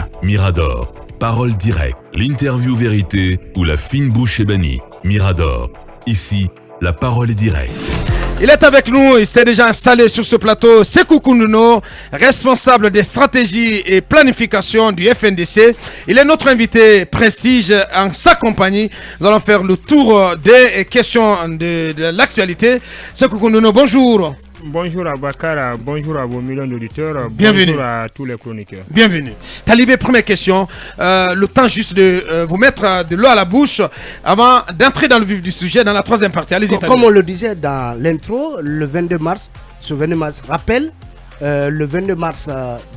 Bien, Mirador. Parole directe, l'interview vérité ou la fine bouche ébanie. Mirador. Ici, la parole est directe. Il est avec nous, il s'est déjà installé sur ce plateau. Sékou Koundouno, responsable des stratégies et planification du FNDC. Il est notre invité prestige en sa compagnie. Nous allons faire le tour des questions de l'actualité. Sékou Koundouno, bonjour. Bonjour à Bakara, bonjour à vos millions d'auditeurs, bienvenue. Bonjour à tous les chroniqueurs. Bienvenue. Talibé, première question. Le temps juste de vous mettre de l'eau à la bouche avant d'entrer dans le vif du sujet dans la troisième partie. Allez-y, Talibé. Comme on le disait dans l'intro, le 22 mars, ce 22 mars rappelle le 22 mars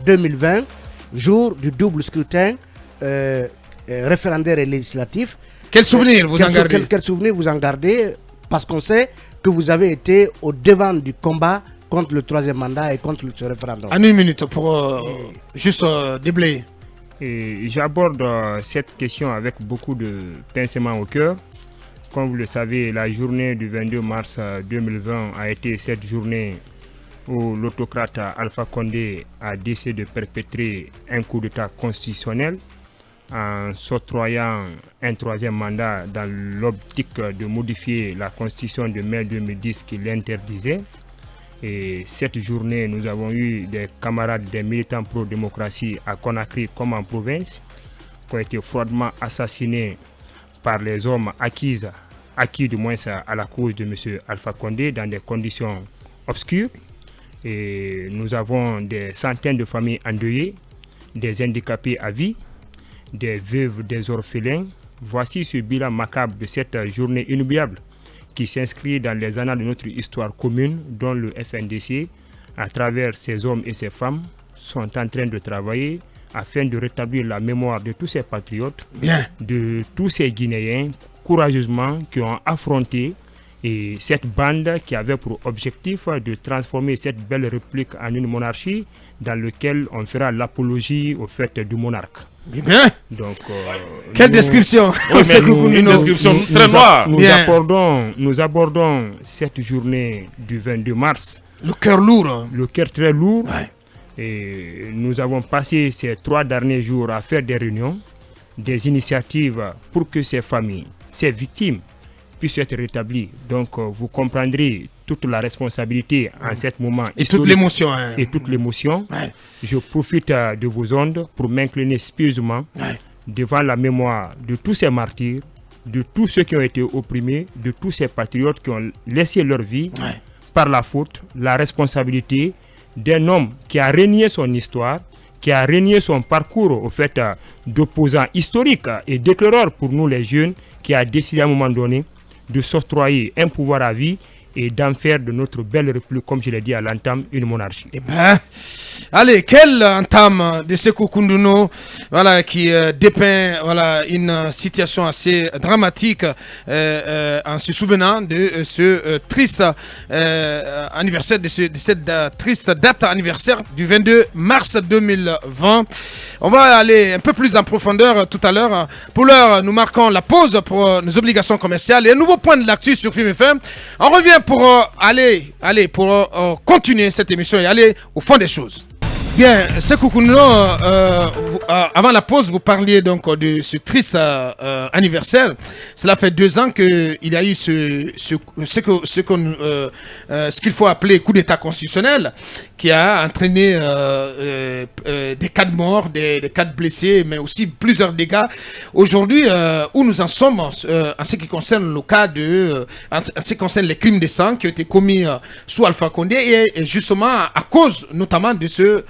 2020, jour du double scrutin référendaire et législatif. Quel souvenir vous en gardez? Quel souvenir vous en gardez? Parce qu'on sait que vous avez été au devant du combat contre le troisième mandat et contre ce référendum. En une minute pour juste déblayer. J'aborde cette question avec beaucoup de pincement au cœur. Comme vous le savez, la journée du 22 mars 2020 a été cette journée où l'autocrate Alpha Condé a décidé de perpétrer un coup d'État constitutionnel en s'octroyant un troisième mandat dans l'optique de modifier la constitution de mai 2010 qui l'interdisait. Et cette journée, nous avons eu des camarades, des militants pro-démocratie à Conakry comme en province, qui ont été froidement assassinés par les hommes acquis du moins à la cause de M. Alpha Condé dans des conditions obscures. Et nous avons des centaines de familles endeuillées, des handicapés à vie, des veuves, des orphelins. Voici ce bilan macabre de cette journée inoubliable qui s'inscrit dans les annales de notre histoire commune, dont le FNDC, à travers ces hommes et ces femmes, sont en train de travailler afin de rétablir la mémoire de tous ces patriotes, de tous ces Guinéens, courageusement, qui ont affronté et cette bande qui avait pour objectif de transformer cette belle république en une monarchie dans laquelle on fera l'apologie au fait du monarque. Bien. Donc, quelle description. Une description très noire. Nous abordons cette journée du 22 mars. Le cœur lourd. Le cœur très lourd. Ouais. Et nous avons passé ces 3 derniers jours à faire des réunions, des initiatives pour que ces familles, ces victimes puissent être rétablies. Donc vous comprendrez toute la responsabilité en ce moment. Et toute l'émotion. Hein. Et toute l'émotion. Ouais. Je profite de vos ondes pour m'incliner pieusement devant la mémoire de tous ces martyrs, de tous ceux qui ont été opprimés, de tous ces patriotes qui ont laissé leur vie par la faute, la responsabilité d'un homme qui a renié son histoire, qui a renié son parcours au fait d'opposant historique et d'éclaireur pour nous les jeunes, qui a décidé à un moment donné de s'octroyer un pouvoir à vie et d'en faire de notre belle république, comme je l'ai dit à l'entame, une monarchie. Eh ben, allez, quelle entame de Sékou Koundouno, voilà, qui dépeint une situation assez dramatique en se souvenant de ce triste anniversaire, de cette triste date anniversaire du 22 mars 2020. On va aller un peu plus en profondeur tout à l'heure. Pour l'heure, nous marquons la pause pour nos obligations commerciales et un nouveau point de l'actu sur Film FM. On revient pour continuer cette émission et aller au fond des choses. Bien, Sékou Koundouno, avant la pause, vous parliez donc de ce triste anniversaire. Cela fait 2 ans qu'il y a eu ce qu'il faut appeler coup d'État constitutionnel qui a entraîné des cas de mort, des cas de blessés, mais aussi plusieurs dégâts. Aujourd'hui, où nous en sommes en ce qui concerne le cas en ce qui concerne les crimes de sang qui ont été commis sous Alpha Condé et justement à cause notamment de ce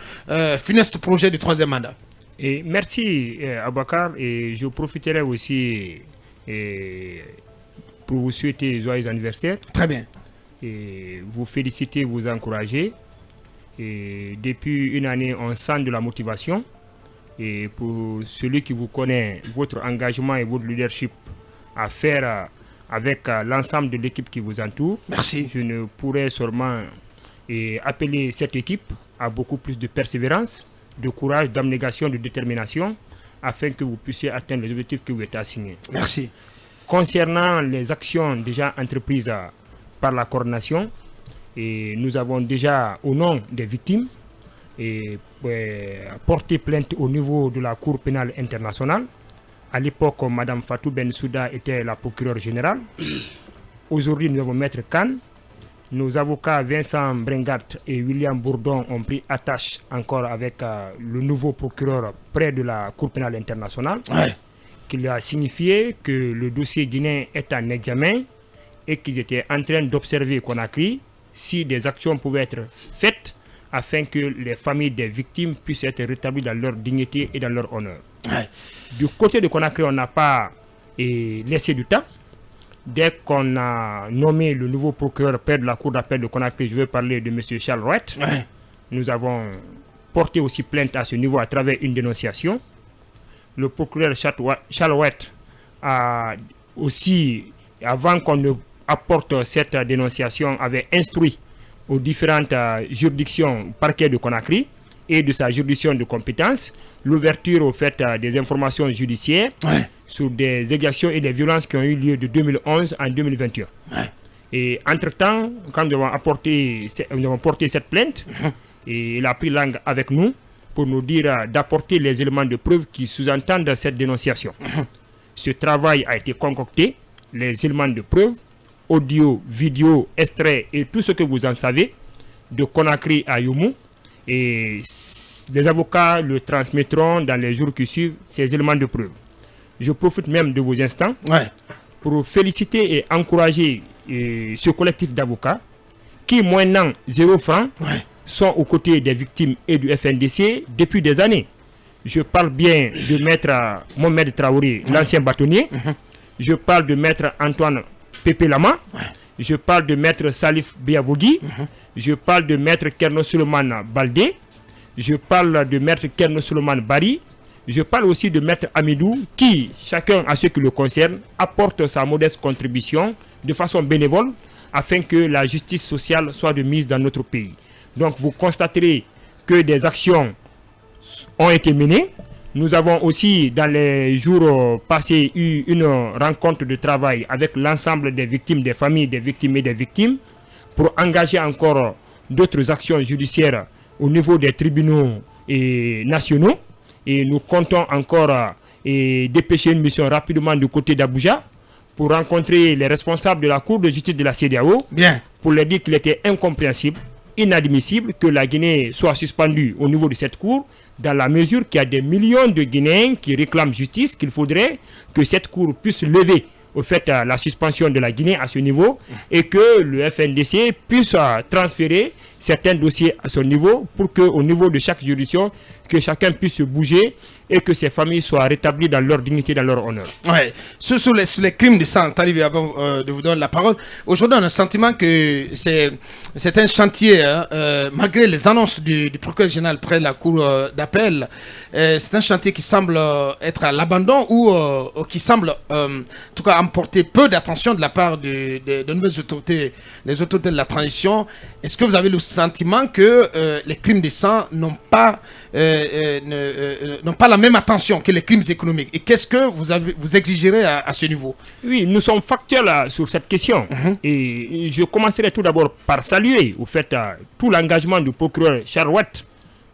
funeste projet du troisième mandat. Et merci Abakar, et je profiterai aussi pour vous souhaiter joyeux anniversaire. Très bien. Et vous féliciter, vous encourager. Et depuis une année, on sent de la motivation. Et pour celui qui vous connaît, votre engagement et votre leadership à faire avec l'ensemble de l'équipe qui vous entoure. Merci. Je ne pourrais seulement appeler cette équipe à beaucoup plus de persévérance, de courage, d'abnégation, de détermination, afin que vous puissiez atteindre les objectifs que vous êtes assignés. Merci. Concernant les actions déjà entreprises par la coordination, et nous avons déjà, au nom des victimes, porté plainte au niveau de la Cour pénale internationale. À l'époque, Mme Fatou Bensouda était la procureure générale. Aujourd'hui, nous avons Maître Khan. Nos avocats Vincent Brengart et William Bourdon ont pris attache encore avec le nouveau procureur près de la Cour pénale internationale, qui lui a signifié que le dossier guinéen est en examen et qu'ils étaient en train d'observer Conakry si des actions pouvaient être faites afin que les familles des victimes puissent être rétablies dans leur dignité et dans leur honneur. Du côté de Conakry, on n'a pas laissé du temps. Dès qu'on a nommé le nouveau procureur près de la cour d'appel de Conakry, je veux parler de M. Charles Rouet, nous avons porté aussi plainte à ce niveau à travers une dénonciation. Le procureur Charles Rouet a aussi, avant qu'on ne apporte cette dénonciation, avait instruit aux différentes juridictions parquet de Conakry et de sa juridiction de compétence l'ouverture au fait des informations judiciaires sur des exactions et des violences qui ont eu lieu de 2011 en 2021. Et entre-temps, quand nous avons porté cette plainte, et il a pris langue avec nous pour nous dire d'apporter les éléments de preuve qui sous-entendent cette dénonciation. Ce travail a été concocté, les éléments de preuve, audio, vidéo, extrait et tout ce que vous en savez, de Conakry à Youmou. Et les avocats le transmettront dans les jours qui suivent, ces éléments de preuve. Je profite même de vos instants pour féliciter et encourager ce collectif d'avocats qui, moyennant 0 francs, sont aux côtés des victimes et du FNDC depuis des années. Je parle bien de maître Mohamed Traoré, l'ancien bâtonnier. Je parle de maître Antoine Pépé Lama. Je parle de maître Salif Biavogui. Je parle de maître Kerno Suleiman Baldé. Je parle de maître Kerno Suleiman Bari. Je parle aussi de maître Amidou qui, chacun à ce qui le concerne, apporte sa modeste contribution de façon bénévole afin que la justice sociale soit de mise dans notre pays. Donc vous constaterez que des actions ont été menées. Nous avons aussi, dans les jours passés, eu une rencontre de travail avec l'ensemble des victimes, des familles des victimes et des victimes, pour engager encore d'autres actions judiciaires au niveau des tribunaux nationaux. Et nous comptons encore dépêcher une mission rapidement du côté d'Abuja pour rencontrer les responsables de la Cour de justice de la CEDEAO, pour leur dire qu'il était incompréhensible, inadmissible que la Guinée soit suspendue au niveau de cette cour, dans la mesure qu'il y a des millions de Guinéens qui réclament justice, qu'il faudrait que cette cour puisse lever au fait la suspension de la Guinée à ce niveau et que le FNDC puisse transférer certains dossiers à son niveau pour qu'au niveau de chaque juridiction, que chacun puisse se bouger et que ces familles soient rétablies dans leur dignité, dans leur honneur. Sur les crimes de sang, Talibé, avant de vous donner la parole, aujourd'hui on a le sentiment que c'est un chantier, malgré les annonces du procureur général près de la cour d'appel, c'est un chantier qui semble être à l'abandon ou qui semble en tout cas emporter peu d'attention de la part de nouvelles autorités, les autorités de la transition. Est-ce que vous avez le sentiment que les crimes de sang n'ont pas la même attention que les crimes économiques? Et qu'est-ce que vous exigerez à ce niveau? Oui, nous sommes factuels sur cette question. Et je commencerai tout d'abord par saluer au fait tout l'engagement du procureur Charles Rouet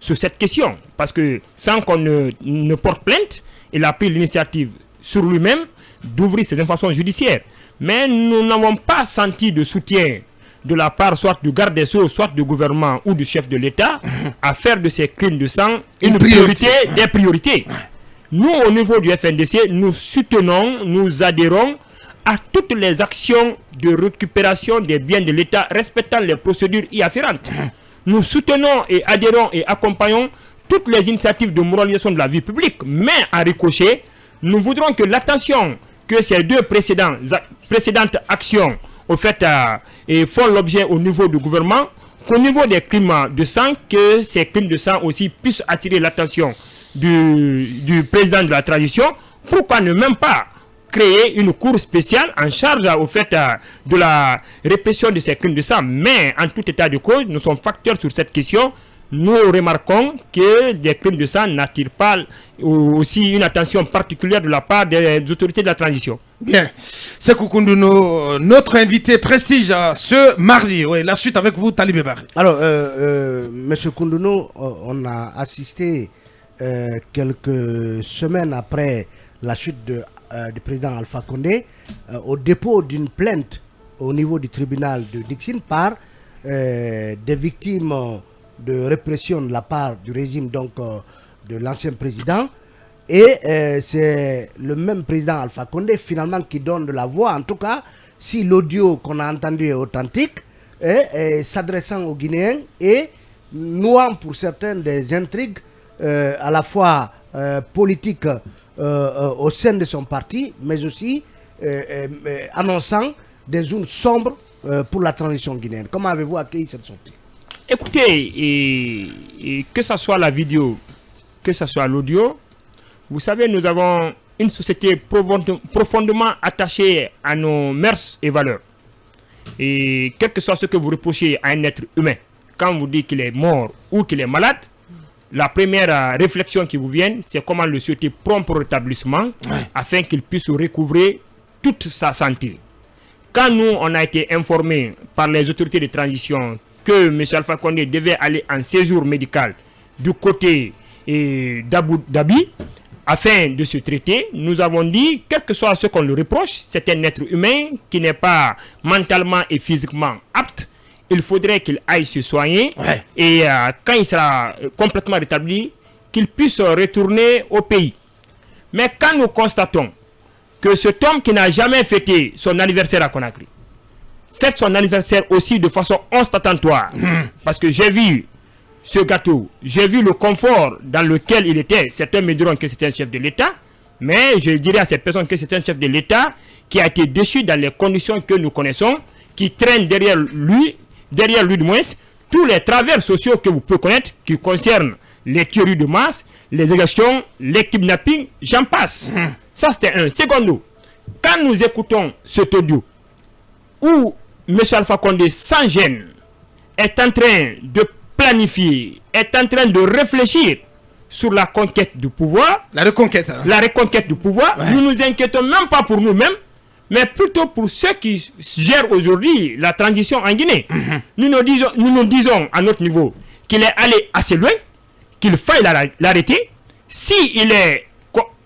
sur cette question. Parce que sans qu'on ne porte plainte, il a pris l'initiative sur lui-même d'ouvrir ces informations judiciaires. Mais nous n'avons pas senti de soutien de la part soit du garde des Sceaux, soit du gouvernement ou du chef de l'État à faire de ces crimes de sang une priorité des priorités. Nous, au niveau du FNDC, nous soutenons, nous adhérons à toutes les actions de récupération des biens de l'État respectant les procédures y afférentes. Nous soutenons et adhérons et accompagnons toutes les initiatives de moralisation de la vie publique, mais en ricochet, nous voudrons que l'attention que ces deux précédentes actions au fait font l'objet au niveau du gouvernement, qu'au niveau des crimes de sang, que ces crimes de sang aussi puissent attirer l'attention du président de la transition. Pourquoi ne même pas créer une cour spéciale en charge au fait de la répression de ces crimes de sang? Mais en tout état de cause, nous sommes facteurs sur cette question. Nous remarquons que des crimes de sang n'attirent pas aussi une attention particulière de la part des autorités de la transition. Bien. Sekou Koundouno, notre invité prestige ce mardi. Oui, la suite avec vous, Talibé Barry. Alors, Monsieur Koundouno, on a assisté quelques semaines après la chute du président Alpha Condé au dépôt d'une plainte au niveau du tribunal de Dixine par des victimes de répression de la part du régime de l'ancien président. Et c'est le même président Alpha Condé finalement qui donne de la voix, en tout cas, si l'audio qu'on a entendu est authentique, s'adressant aux Guinéens et nouant pour certains des intrigues à la fois politiques au sein de son parti, mais aussi annonçant des zones sombres pour la transition guinéenne. Comment avez-vous accueilli cette sortie? Écoutez, que ce soit la vidéo, que ce soit l'audio, vous savez, nous avons une société profondément attachée à nos mœurs et valeurs. Et quel que soit ce que vous reprochez à un être humain, quand vous dites qu'il est mort ou qu'il est malade, la première réflexion qui vous vient, c'est comment le souhaiter prompt au rétablissement afin qu'il puisse recouvrer toute sa santé. Quand nous, on a été informés par les autorités de transition que M. Alpha Condé devait aller en séjour médical du côté d'Abu Dhabi, afin de se traiter, nous avons dit, quel que soit ce qu'on lui reproche, c'est un être humain qui n'est pas mentalement et physiquement apte. Il faudrait qu'il aille se soigner et quand il sera complètement rétabli, qu'il puisse retourner au pays. Mais quand nous constatons que cet homme qui n'a jamais fêté son anniversaire à Conakry fête son anniversaire aussi de façon ostentatoire, parce que j'ai vu ce gâteau, j'ai vu le confort dans lequel il était. Certains me diront que c'est un chef de l'État, mais je dirais à ces personnes que c'est un chef de l'État qui a été déchu dans les conditions que nous connaissons, qui traîne derrière lui du moins, tous les travers sociaux que vous pouvez connaître, qui concernent les tueries de masse, les exactions, les kidnappings, j'en passe. Ça, c'était un. Secondo, quand nous écoutons cet audio, où M. Alpha Condé, sans gêne, est en train de planifier, est en train de réfléchir sur la conquête du pouvoir. La reconquête. La reconquête du pouvoir. Nous ne nous inquiétons même pas pour nous-mêmes, mais plutôt pour ceux qui gèrent aujourd'hui la transition en Guinée. Nous nous disons à notre niveau qu'il est allé assez loin, qu'il faille l'arrêter. S'il est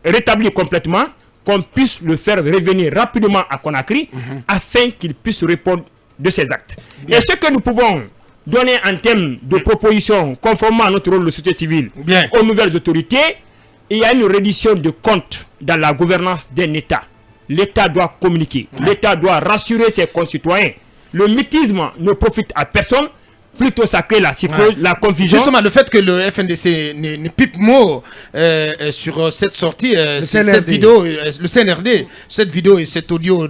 rétabli complètement, qu'on puisse le faire revenir rapidement à Conakry afin qu'il puisse répondre de ses actes. Et ce que nous pouvons donner en termes de propositions conformément à notre rôle de société civile aux nouvelles autorités, il y a une reddition de comptes dans la gouvernance d'un État. L'État doit communiquer, l'État doit rassurer ses concitoyens. Le mutisme ne profite à personne, plutôt ça crée la psychose, la confusion. Justement, le fait que le FNDC ne pipe mot sur cette sortie, cette vidéo, le CNRD, cette vidéo et cet audio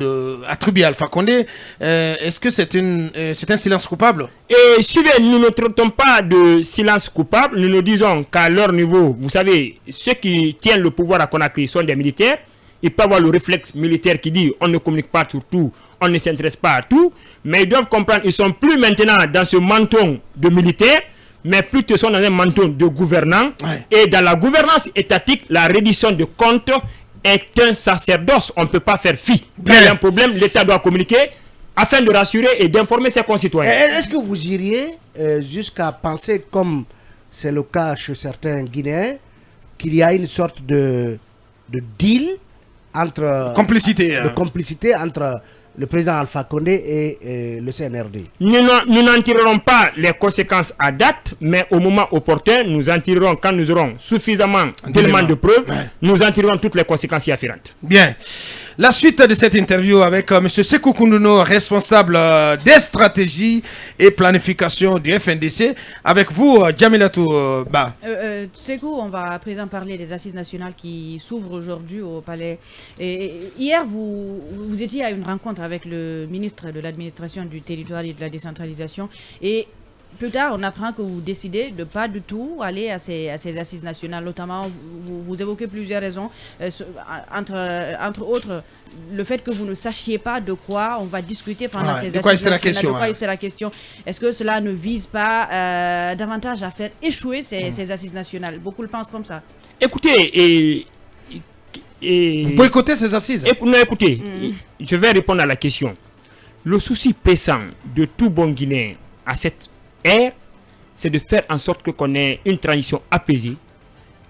attribué à Alpha Condé, est-ce que c'est un silence coupable? Et suivez, nous ne traitons pas de silence coupable, nous nous disons qu'à leur niveau, vous savez, ceux qui tiennent le pouvoir à Conakry sont des militaires. Ils peuvent avoir le réflexe militaire qui dit on ne communique pas sur tout, on ne s'intéresse pas à tout, mais ils doivent comprendre qu'ils ne sont plus maintenant dans ce menton de militaires, mais plutôt sont dans un menton de gouvernants. Et dans la gouvernance étatique, la reddition de comptes est un sacerdoce. On ne peut pas faire fi. Quand il y a un problème, l'État doit communiquer afin de rassurer et d'informer ses concitoyens. Est-ce que vous iriez jusqu'à penser, comme c'est le cas chez certains Guinéens, qu'il y a une sorte de deal entre complicité entre le président Alpha Condé et le CNRD? Nous n'en tirerons pas les conséquences à date, mais au moment opportun, nous en tirerons quand nous aurons suffisamment d'éléments de preuve, nous en tirerons toutes les conséquences y afférentes. Bien. La suite de cette interview avec M. Sekou Koundouno, responsable des stratégies et planification du FNDC. Avec vous, Djamilatou Ba. Sekou, on va à présent parler des assises nationales qui s'ouvrent aujourd'hui au palais. Et hier, vous étiez à une rencontre avec le ministre de l'administration du territoire et de la décentralisation. Et plus tard, on apprend que vous décidez de ne pas du tout aller à ces assises nationales. Notamment, vous évoquez plusieurs raisons, entre autres, le fait que vous ne sachiez pas de quoi on va discuter pendant ces assises nationales. De quoi c'est la question. Est-ce que cela ne vise pas davantage à faire échouer ces assises nationales? Beaucoup le pensent comme ça. Écoutez, Vous boycottez ces assises? Non, écoutez, je vais répondre à la question. Le souci pressant de tout bon Guinéen à cette ère, c'est de faire en sorte qu'on ait une transition apaisée,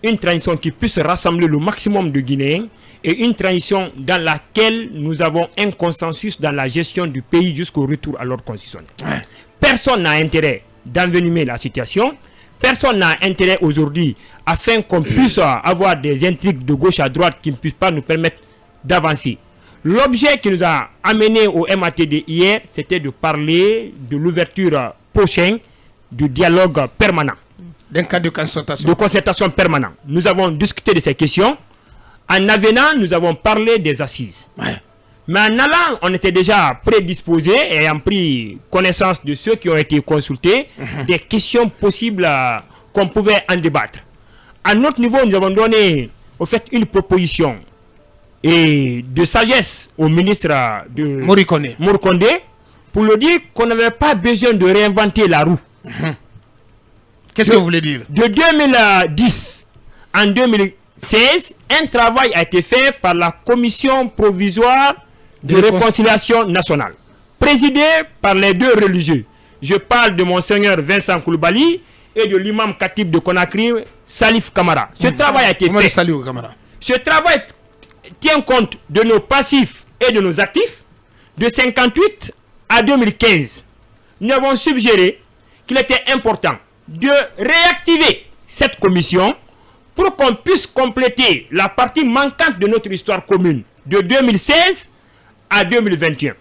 une transition qui puisse rassembler le maximum de Guinéens et une transition dans laquelle nous avons un consensus dans la gestion du pays jusqu'au retour à l'ordre constitutionnel. Personne n'a intérêt d'envenimer la situation. Personne n'a intérêt aujourd'hui afin qu'on puisse avoir des intrigues de gauche à droite qui ne puissent pas nous permettre d'avancer. L'objet qui nous a amené au MATD hier, c'était de parler de l'ouverture prochaine du dialogue permanent. D'un cadre de concertation. De concertation permanente. Nous avons discuté de ces questions. En avenant, nous avons parlé des assises. Mais en allant, on était déjà prédisposés et ayant pris connaissance de ceux qui ont été consultés, des questions possibles qu'on pouvait en débattre. À notre niveau, nous avons donné au fait une proposition et de sagesse au ministre de Morikondé pour lui dire qu'on n'avait pas besoin de réinventer la roue. Qu'est-ce que vous voulez dire? De 2010 en 2016, un travail a été fait par la commission provisoire de réconciliation nationale, présidée par les deux religieux. Je parle de Monseigneur Vincent Koulibaly et de l'imam Khatib de Conakry, Salif Kamara. Ce travail a été fait. Ce travail tient compte de nos passifs et de nos actifs de 58 à 2015. Nous avons suggéré qu'il était important de réactiver cette commission pour qu'on puisse compléter la partie manquante de notre histoire commune de 2016 à 2021.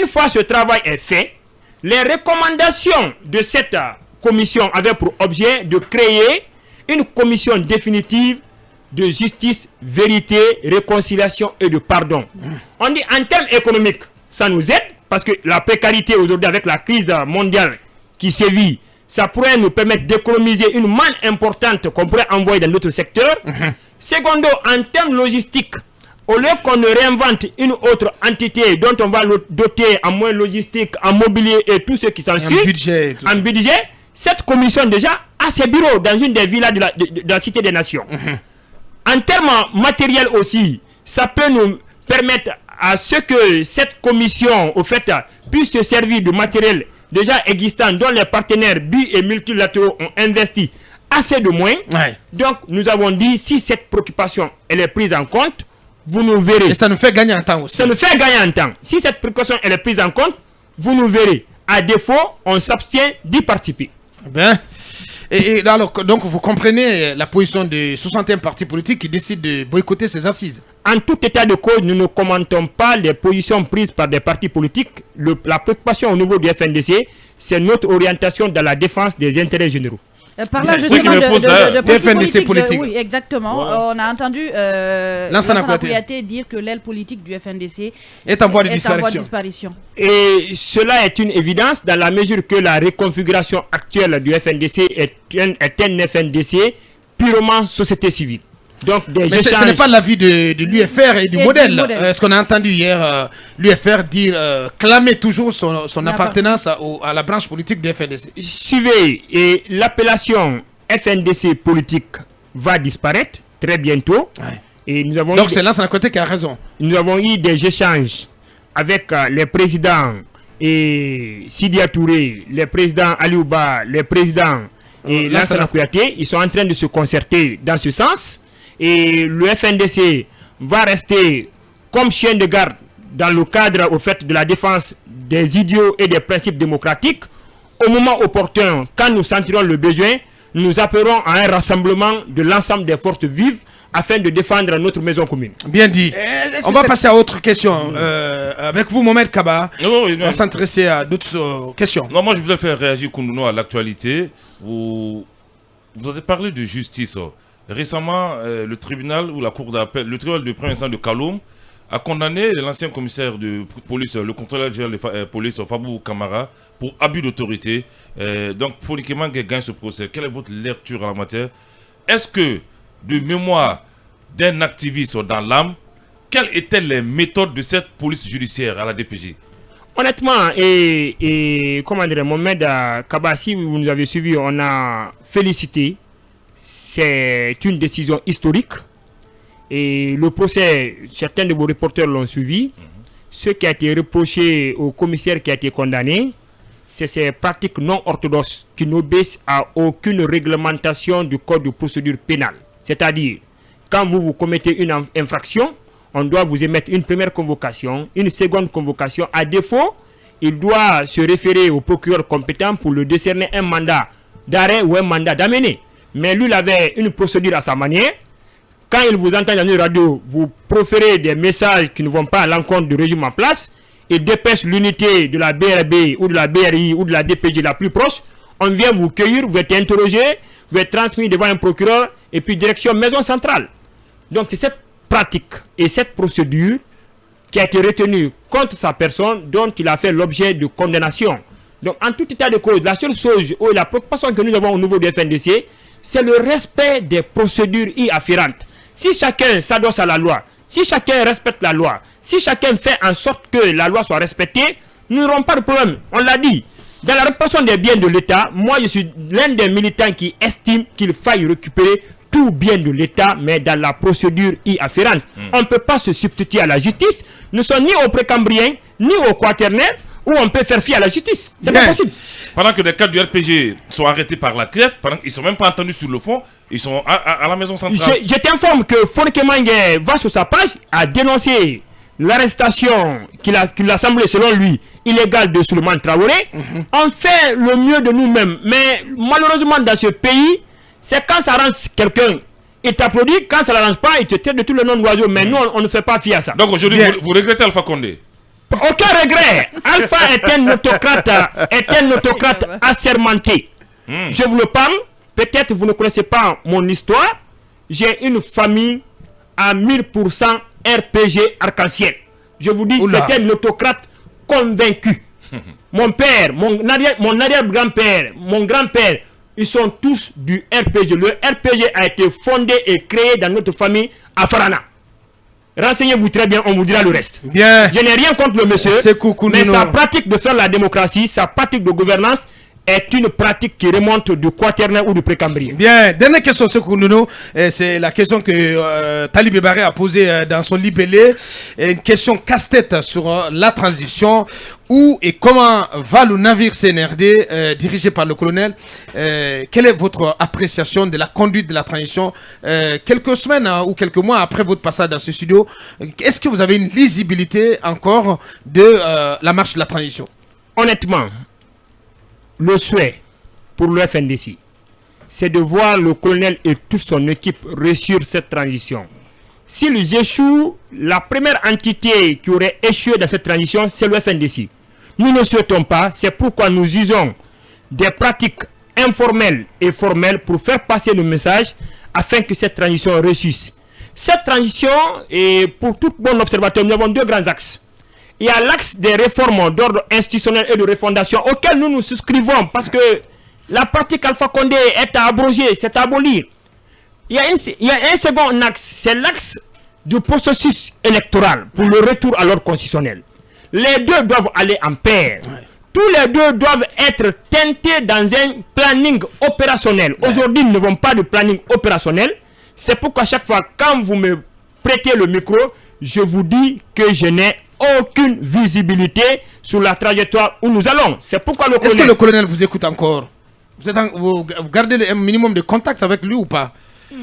Une fois ce travail est fait, les recommandations de cette commission avaient pour objet de créer une commission définitive de justice, vérité, réconciliation et de pardon. On dit en termes économiques, ça nous aide parce que la précarité aujourd'hui avec la crise mondiale qui sévit, ça pourrait nous permettre d'économiser une manne importante qu'on pourrait envoyer dans notre secteur. Secondo, en termes logistiques, au lieu qu'on ne réinvente une autre entité dont on va le doter en moyens logistiques, en mobilier et tout ce qui s'ensuit, en budget, cette commission déjà a ses bureaux dans une des villas de la Cité des Nations. En termes matériels aussi, ça peut nous permettre à ce que cette commission, au fait, puisse se servir de matériel déjà existant dont les partenaires bi- et multilatéraux ont investi assez de moyens. Donc, nous avons dit, si cette préoccupation elle est prise en compte, vous nous verrez. Et ça nous fait gagner en temps aussi. Ça nous fait gagner en temps. Si cette précaution elle est prise en compte, vous nous verrez. À défaut, on s'abstient d'y participer. Ben. Et alors, donc vous comprenez la position de 61 partis politiques qui décident de boycotter ces assises. En tout état de cause, nous ne commentons pas les positions prises par des partis politiques. La préoccupation au niveau du FNDC, c'est notre orientation dans la défense des intérêts généraux. Parlant justement de politique, oui, exactement. Ouais. On a entendu Lansana Kouyaté dire que l'aile politique du FNDC est en voie de disparition. Et cela est une évidence dans la mesure que la reconfiguration actuelle du FNDC est un FNDC purement société civile. Donc, mais ce n'est pas l'avis de l'UFR et du modèle. Ce qu'on a entendu hier, l'UFR dire, clamer toujours son appartenance à la branche politique du FNDC. Suivez, et l'appellation FNDC politique va disparaître très bientôt. Et nous avons donc c'est Lansana Kouyaté qui a raison. Nous avons eu des échanges avec les présidents et Sidia Touré, les présidents Aliouba, les présidents et Lansana Kouyaté. Ils sont en train de se concerter dans ce sens. Et le FNDC va rester comme chien de garde dans le cadre au fait de la défense des idéaux et des principes démocratiques. Au moment opportun, quand nous sentirons le besoin, nous appellerons à un rassemblement de l'ensemble des forces vives afin de défendre notre maison commune. Bien dit. On va passer à autre question. Avec vous, Mohamed Kaba, on va s'intéresser à d'autres questions. Non, moi je voudrais faire réagir Koundouno à l'actualité. Vous avez parlé de justice. Récemment, le tribunal ou la cour d'appel, le tribunal de première instance de Kaloum a condamné l'ancien commissaire de police, le contrôleur général de police, Fabou Kamara, pour abus d'autorité. Donc, Foli Kemang gagne ce procès. Quelle est votre lecture en la matière? Est-ce que, de mémoire d'un activiste dans l'âme, quelles étaient les méthodes de cette police judiciaire à la DPJ? Honnêtement, et comment dire, Mohamed Kaba, si vous nous avez suivis, on a félicité. C'est une décision historique Et le procès, certains de vos reporters l'ont suivi. Ce qui a été reproché au commissaire qui a été condamné, c'est ces pratiques non orthodoxes qui n'obéissent à aucune réglementation du code de procédure pénale. C'est-à-dire, quand vous commettez une infraction, on doit vous émettre une première convocation, une seconde convocation. À défaut, il doit se référer au procureur compétent pour le décerner un mandat d'arrêt ou un mandat d'amener. Mais lui, il avait une procédure à sa manière. Quand il vous entend dans une radio, vous proférez des messages qui ne vont pas à l'encontre du régime en place, il dépêche l'unité de la BRB ou de la BRI ou de la DPG la plus proche, on vient vous cueillir, vous êtes interrogé, vous êtes transmis devant un procureur et puis direction maison centrale. Donc c'est cette pratique et cette procédure qui a été retenue contre sa personne dont il a fait l'objet de condamnation. Donc en tout état de cause, la seule chose ou la préoccupation que nous avons au niveau du FNDC, c'est le respect des procédures y afférentes. Si chacun s'adosse à la loi, si chacun respecte la loi, si chacun fait en sorte que la loi soit respectée, nous n'aurons pas de problème. On l'a dit. Dans la répartition des biens de l'État, moi je suis l'un des militants qui estime qu'il faille récupérer tout bien de l'État, mais dans la procédure y afférente. On ne peut pas se substituer à la justice. Nous ne sommes ni aux précambriens, ni aux quaternaires, où on peut faire fi à la justice. C'est pas possible. Pendant que des cadres du RPG sont arrêtés par la CREF, ils ne sont même pas entendus sur le fond, ils sont à la maison centrale. Je t'informe que Foneke Mange va sur sa page à dénoncer l'arrestation qu'il a semblé, selon lui, illégale de Souleymane Traoré. On fait le mieux de nous-mêmes. Mais malheureusement, dans ce pays, c'est quand ça arrange quelqu'un, il t'applaudit. Quand ça ne l'arrange pas, il te traite de tous les noms d'oiseaux. Mais nous, on ne fait pas fi à ça. Donc aujourd'hui, vous regrettez Alpha Condé? Aucun regret. Alpha est un autocrate assermenté. Je vous le parle. Peut-être vous ne connaissez pas mon histoire. J'ai une famille à 1000% RPG arc-en-ciel. Je vous dis, c'est un autocrate convaincu. Mon père, mon arrière-grand-père, mon grand-père, ils sont tous du RPG. Le RPG a été fondé et créé dans notre famille à Farana. Renseignez-vous très bien, on vous dira le reste. Bien. Je n'ai rien contre le monsieur, mais sa pratique de faire la démocratie, sa pratique de gouvernance est une pratique qui remonte du quaternaire ou du précambrien. Bien, dernière question, Sekou Ndounou, c'est la question que Talibé Barré a posée dans son libellé, une question casse-tête sur la transition. Où et comment va le navire CNRD dirigé par le colonel? Quelle est votre appréciation de la conduite de la transition quelques semaines ou quelques mois après votre passage dans ce studio? Est-ce que vous avez une lisibilité encore de la marche de la transition? Honnêtement, le souhait pour le FNDC, c'est de voir le colonel et toute son équipe réussir cette transition. S'ils échouent, la première entité qui aurait échoué dans cette transition, c'est le FNDC. Nous ne souhaitons pas, c'est pourquoi nous usons des pratiques informelles et formelles pour faire passer le message afin que cette transition réussisse. Cette transition, et pour tout bon observateur, nous avons deux grands axes. Il y a l'axe des réformes d'ordre institutionnel et de refondation auxquelles nous nous souscrivons parce que la pratique Alpha Condé est à abroger, c'est à abolir. Il y a un second axe, c'est l'axe du processus électoral pour le retour à l'ordre constitutionnel. Les deux doivent aller en pair. Tous les deux doivent être teintés dans un planning opérationnel. Aujourd'hui, nous n'avons pas de planning opérationnel. C'est pourquoi chaque fois, quand vous me prêtez le micro, je vous dis que je n'ai aucune visibilité sur la trajectoire où nous allons. C'est pourquoi le colonel... Est-ce que le colonel vous écoute encore? Vous gardez un minimum de contact avec lui ou pas?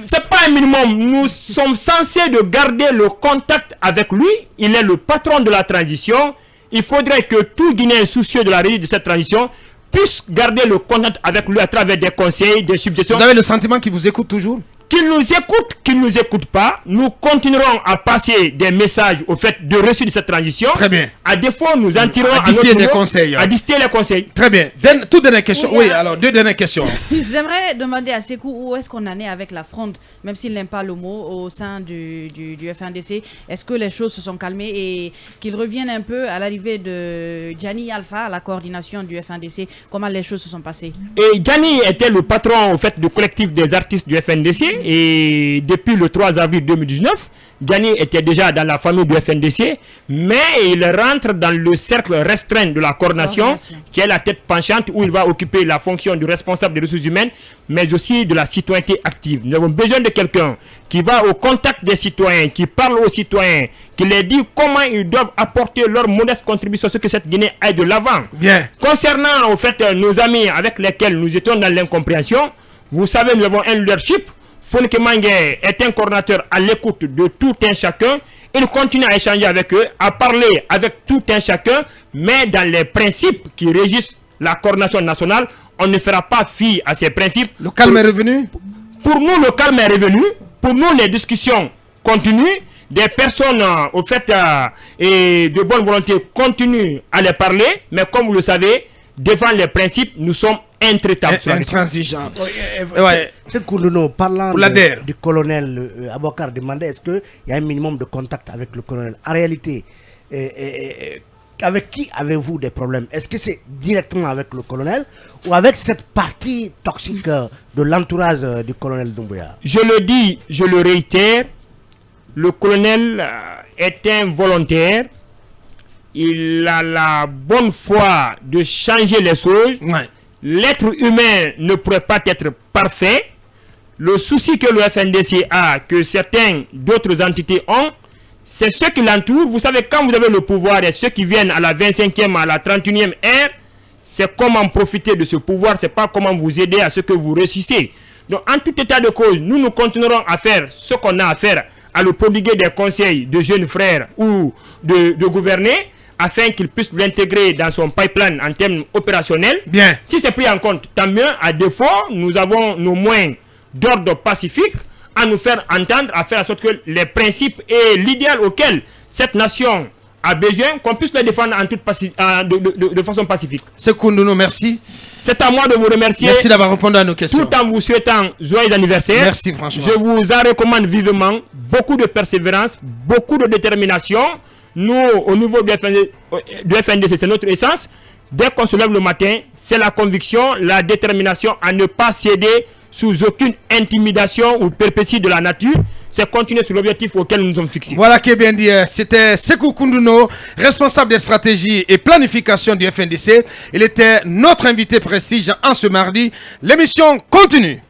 C'est pas un minimum. Nous sommes censés de garder le contact avec lui. Il est le patron de la transition. Il faudrait que tout Guinéen soucieux de la réussite de cette transition puisse garder le contact avec lui à travers des conseils, des suggestions. Vous avez le sentiment qu'il vous écoute toujours? Qu'il nous écoute, qu'il ne nous écoute pas, nous continuerons à passer des messages au fait de reçu de cette transition. Très bien. À défaut, nous en tirerons à distiller des conseils. À distiller les conseils. Très bien. Toute dernière question. Oui, alors deux dernières questions. J'aimerais demander à Sekou où est-ce qu'on en est avec la fronde, même s'il n'aime pas le mot, au sein du FNDC. Est-ce que les choses se sont calmées et qu'ils reviennent un peu à l'arrivée de Gianni Alpha à la coordination du FNDC? Comment les choses se sont passées? Et Gianni était le patron au fait du collectif des artistes du FNDC. et depuis le 3 avril 2019, Diani était déjà dans la famille du FNDC, mais il rentre dans le cercle restreint de la coordination, qui est la tête penchante, où il va occuper la fonction du responsable des ressources humaines, mais aussi de la citoyenneté active. Nous avons besoin de quelqu'un qui va au contact des citoyens, qui parle aux citoyens, qui leur dit comment ils doivent apporter leur modeste contribution à ce que cette Guinée aille de l'avant. Bien. Concernant au fait nos amis avec lesquels nous étions dans l'incompréhension, vous savez, nous avons un leadership. Fonike Mangue est un coordinateur à l'écoute de tout un chacun. Il continue à échanger avec eux, à parler avec tout un chacun, mais dans les principes qui régissent la coordination nationale, on ne fera pas fi à ces principes. Le calme est revenu? Pour nous, le calme est revenu. Pour nous, les discussions continuent. Des personnes, au fait, et de bonne volonté continuent à les parler, mais comme vous le savez, devant les principes, nous sommes intraitables. Intransigeants. C'est Koundouno, parlant du colonel Abouakar demandait est-ce qu'il y a un minimum de contact avec le colonel. En réalité, avec qui avez-vous des problèmes? Est-ce que c'est directement avec le colonel ou avec cette partie toxique de l'entourage du colonel Doumbouya? Je le dis, je le réitère, le colonel est un volontaire. Il a la bonne foi de changer les choses. Ouais. L'être humain ne pourrait pas être parfait. Le souci que le FNDC a, que certains d'autres entités ont, c'est ceux qui l'entourent. Vous savez, quand vous avez le pouvoir et ceux qui viennent à la 25e, à la 31e ère, c'est comment profiter de ce pouvoir, c'est pas comment vous aider à ce que vous réussissez. Donc, en tout état de cause, nous continuerons à faire ce qu'on a à faire, à le prodiguer des conseils de jeunes frères ou de gouverner, afin qu'il puisse l'intégrer dans son pipeline en termes opérationnels. Bien. Si c'est pris en compte, tant mieux. À défaut, nous avons nos moyens d'ordre pacifique à nous faire entendre, à faire en sorte que les principes et l'idéal auquel cette nation a besoin, qu'on puisse le défendre en toute de façon pacifique. C'est Koundouno, merci. C'est à moi de vous remercier. Merci d'avoir répondu à nos questions. Tout en vous souhaitant joyeux anniversaire. Merci, franchement. Je vous en recommande vivement beaucoup de persévérance, beaucoup de détermination. Nous, au niveau du FNDC, c'est notre essence. Dès qu'on se lève le matin, c'est la conviction, la détermination à ne pas céder sous aucune intimidation ou perpétuité de la nature. C'est continuer sur l'objectif auquel nous nous sommes fixés. Voilà qui est bien dit. C'était Sekou Koundouno, responsable des stratégies et planification du FNDC. Il était notre invité prestige en ce mardi. L'émission continue.